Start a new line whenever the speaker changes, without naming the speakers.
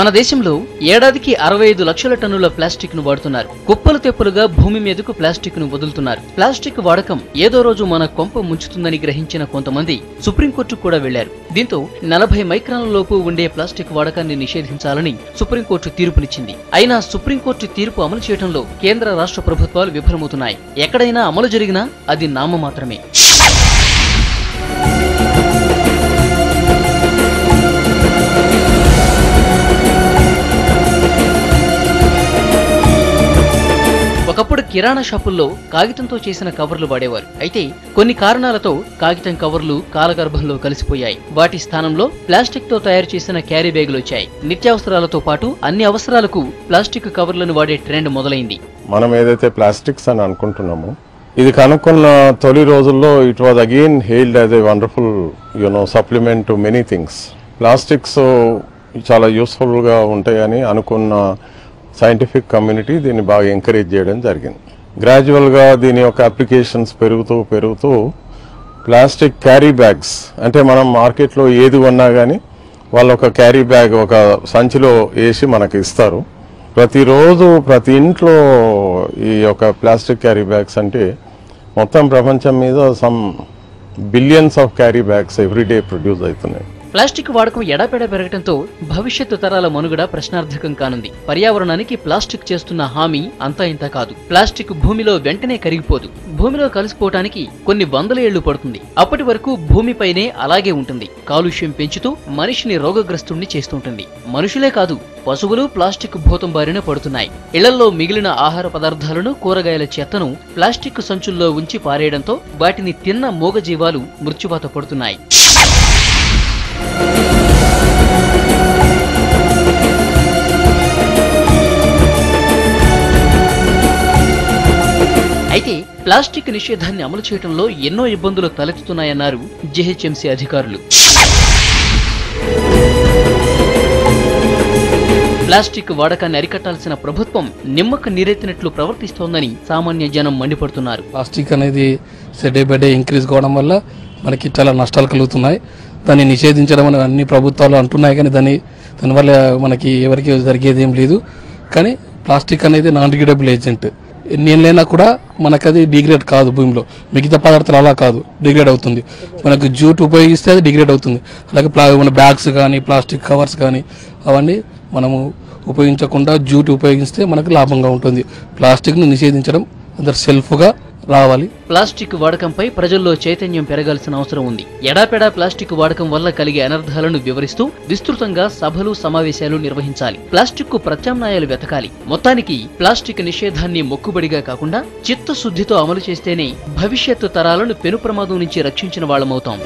మన దేశంలో ఏడాదికి 65 లక్షల టన్నుల ప్లాస్టిక్ ను వాడుతున్నారు. కుప్పలు తెప్పలుగా భూమి మీదకు ప్లాస్టిక్ ను వదులుతున్నారు. ప్లాస్టిక్ వాడకం ఏదో రోజు మన కొంప ముంచుతుందని గ్రహించిన కొంతమంది సుప్రీంకోర్టుకు కూడా వెళ్లారు. దీంతో 40 మైక్రాన్ల లోపు ఉండే ప్లాస్టిక్ వాడకాన్ని నిషేధించాలని సుప్రీంకోర్టు తీర్పునిచ్చింది. అయినా సుప్రీంకోర్టు తీర్పు అమలు చేయడంలో కేంద్ర రాష్ట్ర ప్రభుత్వాలు విఫలమవుతున్నాయి. ఎక్కడైనా అమలు జరిగినా అది నామమాత్రమే. ఒకప్పుడు కిరాణా షాపుల్లో కాగితంతో చేసిన కవర్లు వాడేవారు. అయితే కొన్ని కారణాలతో కాగితం కవర్లు కాలగర్భంలో కలిసిపోయాయి. వాటి స్థానంలో ప్లాస్టిక్ తో తయారు చేసిన క్యారీ బ్యాగులు వచ్చాయి. నిత్యావసరాలతో పాటు అన్ని అవసరాలకు ప్లాస్టిక్ కవర్లను వాడే ట్రెండ్ మొదలైంది.
మనం ఏదైతే ప్లాస్టిక్స్ అని అనుకుంటున్నామో ఇది కనుక్కున్న తొలి రోజుల్లో it was again hailed as a wonderful supplement to many things. Plastics చాలా యూస్ఫుల్ గా ఉంటాయని అనుకున్న సైంటిఫిక్ కమ్యూనిటీ దీన్ని బాగా ఎంకరేజ్ చేయడం జరిగింది. గ్రాడ్యువల్గా దీని యొక్క అప్లికేషన్స్ పెరుగుతూ ప్లాస్టిక్ క్యారీ బ్యాగ్స్, అంటే మనం మార్కెట్లో ఏది కొన్నా కానీ వాళ్ళు ఒక క్యారీ బ్యాగ్ ఒక సంచిలో వేసి మనకి ఇస్తారు. ప్రతిరోజు ప్రతి ఇంట్లో ఈ యొక్క ప్లాస్టిక్ క్యారీ బ్యాగ్స్ అంటే మొత్తం ప్రపంచం మీద some billions of carry bags everyday produce అవుతున్నాయి.
ప్లాస్టిక్ వాడకం ఎడాపెడా పెరగడంతో భవిష్యత్తు తరాల మనుగడ ప్రశ్నార్థకం కానుంది. పర్యావరణానికి ప్లాస్టిక్ చేస్తున్న హామీ అంతా ఇంత కాదు. ప్లాస్టిక్ భూమిలో వెంటనే కరిగిపోదు. భూమిలో కలిసిపోవటానికి కొన్ని వందల ఏళ్లు పడుతుంది. అప్పటి వరకు భూమిపైనే అలాగే ఉంటుంది. కాలుష్యం పెంచుతూ మనిషిని రోగగ్రస్తుణ్ణి చేస్తుంటుంది. మనుషులే కాదు, పశువులు ప్లాస్టిక్ భూతం బారిన పడుతున్నాయి. ఇళ్లలో మిగిలిన ఆహార పదార్థాలను, కూరగాయల చెత్తను ప్లాస్టిక్ సంచుల్లో ఉంచి పారేయడంతో వాటిని తిన్న మూగజీవాలు మృత్యువాత పడుతున్నాయి. అయితే ప్లాస్టిక్ నిషేధాన్ని అమలు చేయడంలో ఎన్నో ఇబ్బందులు తలెత్తుతున్నాయన్నారు జీహెచ్ఎంసీ అధికారులు. ప్లాస్టిక్ వాడకాన్ని అరికట్టాల్సిన ప్రభుత్వం నిమ్మక నీరెత్తినట్లు ప్రవర్తిస్తోందని సామాన్య జనం మండిపడుతున్నారు.
ప్లాస్టిక్ అనేది డే బై డే ఇంక్రీజ్ కావడం వల్ల మనకి చాలా నష్టాలు కలుగుతున్నాయి. దాన్ని నిషేధించడం అని అన్ని ప్రభుత్వాలు అంటున్నాయి, కానీ దానివల్ల మనకి ఎవరికి జరిగేది ఏం లేదు. కానీ ప్లాస్టిక్ అనేది నాన్ డిగ్రేడబుల్ ఏజెంట్. ఎన్నేళ్ళైనా కూడా మనకు అది డిగ్రేడ్ కాదు. భూమిలో మిగతా పదార్థాలు అలా కాదు, డిగ్రేడ్ అవుతుంది. మనకు జూట్ ఉపయోగిస్తే అది డిగ్రేడ్ అవుతుంది. అలాగే మన బ్యాగ్స్ కానీ ప్లాస్టిక్ కవర్స్ కానీ అవన్నీ మనము ఉపయోగించకుండా జూట్ ఉపయోగిస్తే మనకు లాభంగా ఉంటుంది. ప్లాస్టిక్ను నిషేధించడం అందరు సెల్ఫ్గా రావాలి.
ప్లాస్టిక్ వాడకంపై ప్రజల్లో చైతన్యం పెరగాల్సిన అవసరం ఉంది. ఎడాపెడా ప్లాస్టిక్ వాడకం వల్ల కలిగే అనర్థాలను వివరిస్తూ విస్తృతంగా సభలు, సమావేశాలు నిర్వహించాలి. ప్లాస్టిక్ కు ప్రత్యామ్నాయాలు వెతకాలి. మొత్తానికి ప్లాస్టిక్ నిషేధాన్ని మొక్కుబడిగా కాకుండా చిత్తశుద్ధితో అమలు చేస్తేనే భవిష్యత్తు తరాలను పెను ప్రమాదం నుంచి రక్షించిన వాళ్ళమవుతాం.